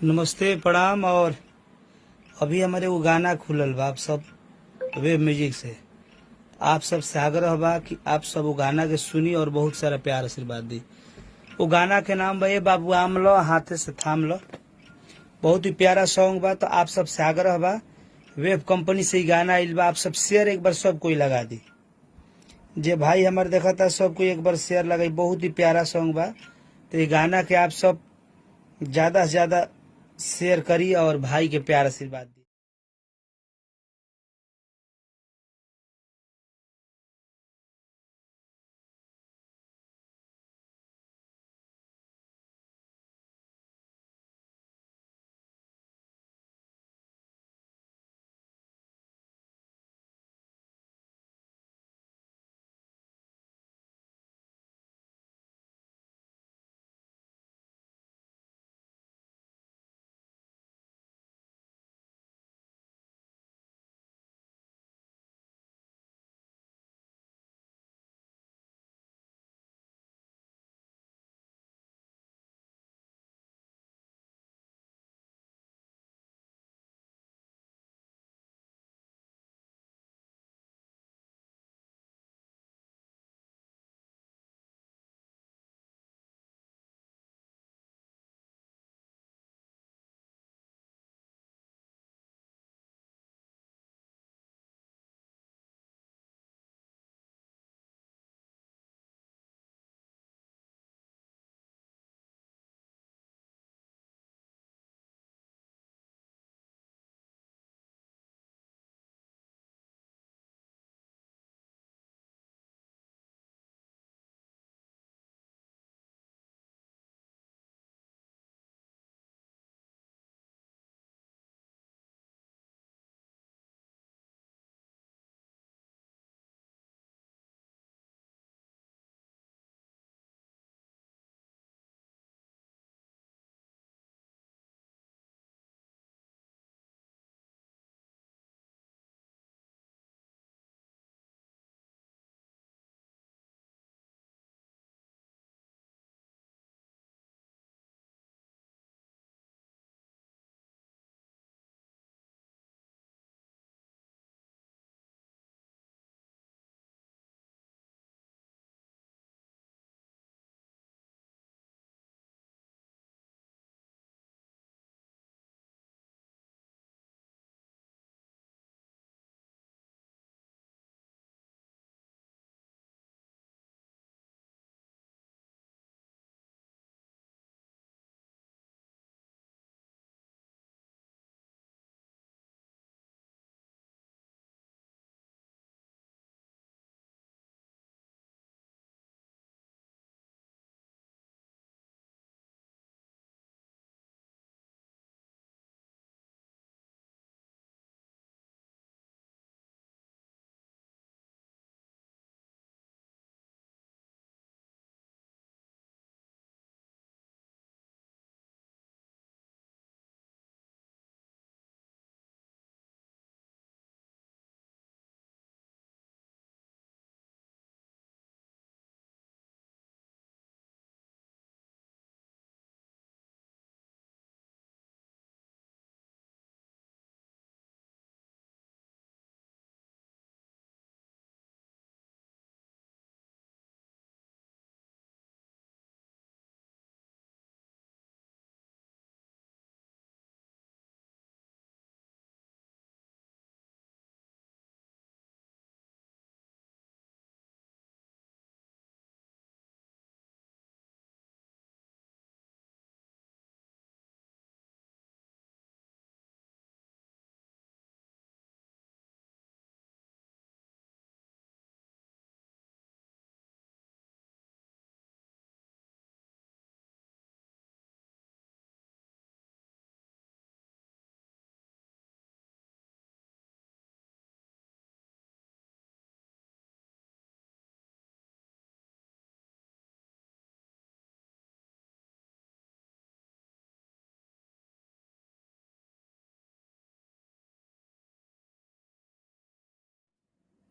नमस्ते, प्रणाम। और अभी हमारे वो गाना खुलल बा, आप सब वेब म्यूजिक से आप सब से आग्रह बा कि आप सब वो गाना के सुनी और बहुत सारा प्यार आशीर्वाद दी। वो गाना के नाम बा, ये बाबू आम लो हाथे से थाम लो। बहुत ही प्यारा सॉन्ग बा। तो आप सब से आग्रह बा, वेब कंपनी से ही गाना आइल बा, आप सब शेयर एक बार सब कोई लगा दी। जे भाई हमारे देखा था सब कोई एक बार शेयर लगाई। बहुत ही प्यारा सॉन्ग बा। तो ये गाना के आप सब ज्यादा से ज्यादा शेयर करी और भाई के प्यार आशीर्वाद दी।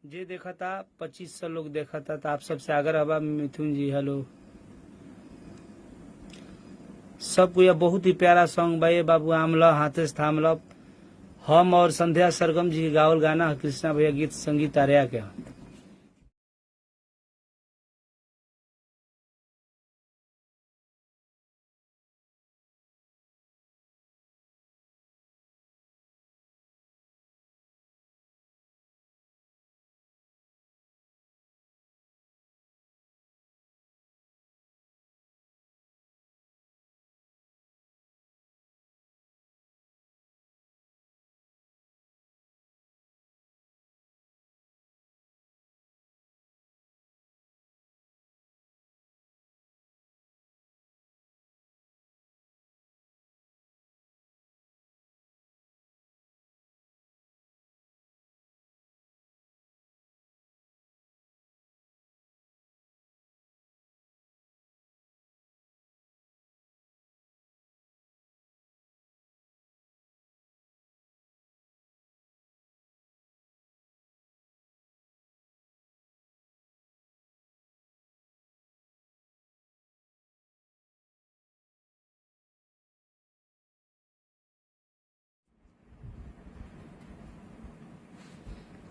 जे देखा था 2500 लोग देखा था, तो आप सबसे आग्रह बा मिथुन जी हेलो सबको। यह बहुत ही प्यारा सॉन्ग बा ये बाबू आमला हाथे से थामला, हम और संध्या सरगम जी गावल गाना है, कृष्णा भैया गीत संगीत आर्या के।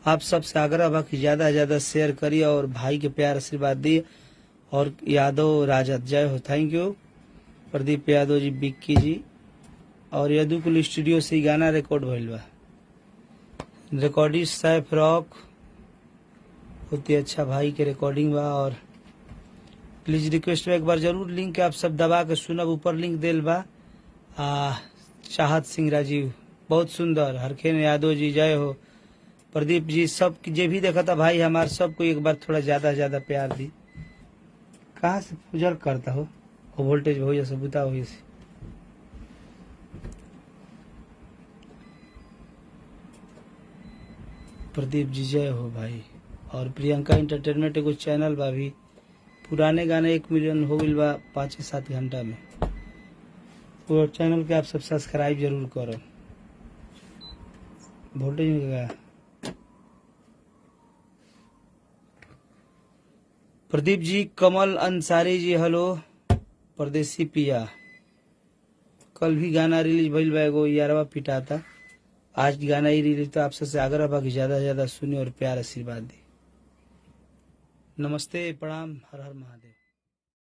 आप सबसे आग्रह बा कि ज्यादा से ज्यादा शेयर करिए और भाई के प्यार आशीर्वाद दिए। और यादव राजत जय हो, थैंक यू। प्रदीप यादव जी, बिक्की जी और यदुकुल स्टूडियो से गाना रिकॉर्ड भइल बा। रिकॉर्डिस्ट सैफ रॉक, बहुत ही अच्छा भाई के रिकॉर्डिंग बा। और प्लीज रिक्वेस्ट में एक बार जरूर लिंक आप सब दबा के सुनब, ऊपर लिंक देल बा। चाहत सिंह राजीव बहुत सुंदर, हरखेन यादव जी जय हो, प्रदीप जी सब जे भी देखा था भाई हमार सबको एक बार थोड़ा ज्यादा प्यार दी। कहाँ से उजर करता हो वो वोल्टेज हो जैसे बुता हो जैसे। प्रदीप जी जय हो भाई। और प्रियंका एंटरटेनमेंट एगो चैनल बा, भी पुराने गाने 1 मिलियन हो गइल बा 5-7 घंटा में। वो चैनल के आप सब सब्सक्राइब जरूर करो। वोल्टेज में गया प्रदीप जी। कमल अंसारी जी हेलो। परदेसी पिया, कल भी गाना रिलीज भइल बा एगो यारवा पिटाता, आज गाना ही रिलीज। तो आप सबसे आग्रह बा कि ज्यादा से ज्यादा सुनी और प्यार आशीर्वाद दी। नमस्ते, प्रणाम, हर हर महादेव।